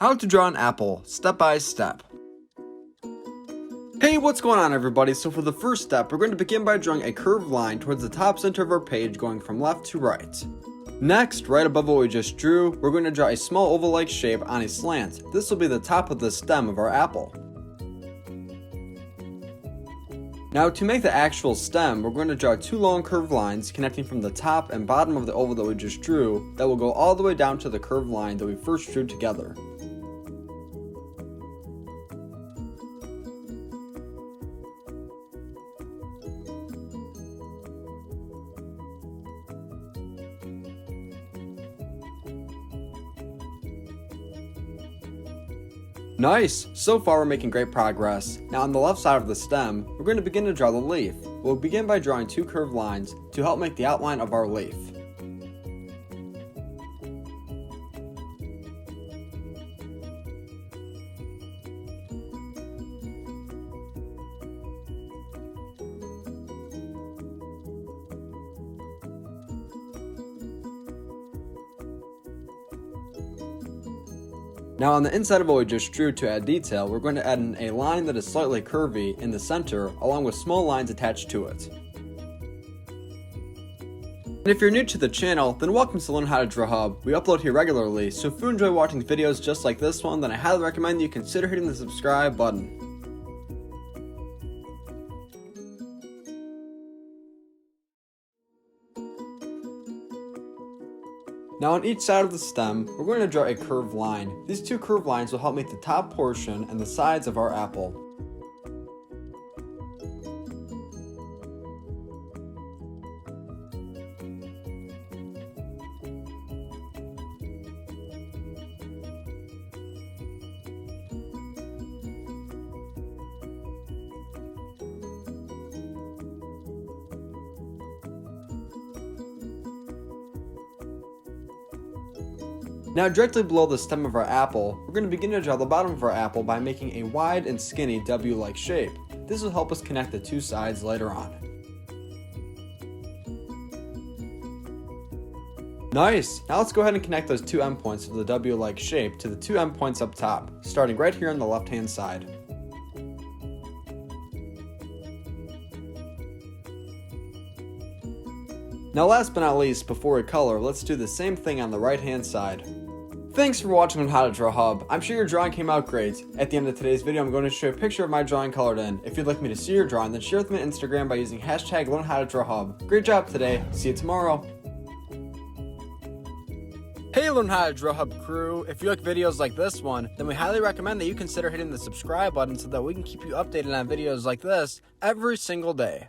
How to draw an apple, step by step. Hey, what's going on everybody? So for the first step, we're going to begin by drawing a curved line towards the top center of our page going from left to right. Next, right above what we just drew, we're going to draw a small oval-like shape on a slant. This will be the top of the stem of our apple. Now to make the actual stem, we're going to draw two long curved lines connecting from the top and bottom of the oval that we just drew that will go all the way down to the curved line that we first drew together. Nice! So far we're making great progress. Now on the left side of the stem, we're going to begin to draw the leaf. We'll begin by drawing two curved lines to help make the outline of our leaf. Now on the inside of what we just drew to add detail, we're going to add in a line that is slightly curvy in the center along with small lines attached to it. And if you're new to the channel, then welcome to Learn How to Draw Hub. We upload here regularly, so if you enjoy watching videos just like this one, then I highly recommend that you consider hitting the subscribe button. Now on each side of the stem, we're going to draw a curved line. These two curved lines will help make the top portion and the sides of our apple. Now directly below the stem of our apple, we're going to begin to draw the bottom of our apple by making a wide and skinny W-like shape. This will help us connect the two sides later on. Nice! Now let's go ahead and connect those two endpoints of the W-like shape to the two endpoints up top, starting right here on the left-hand side. Now last but not least, before we color, let's do the same thing on the right-hand side. Thanks for watching on How to Draw Hub. I'm sure your drawing came out great. At the end of today's video, I'm going to show a picture of my drawing colored in. If you'd like me to see your drawing, then share it with me on Instagram by using hashtag #LearnHowToDrawHub. Great job today. See you tomorrow. Hey Learn How to Draw Hub crew, if you like videos like this one, then we highly recommend that you consider hitting the subscribe button so that we can keep you updated on videos like this every single day.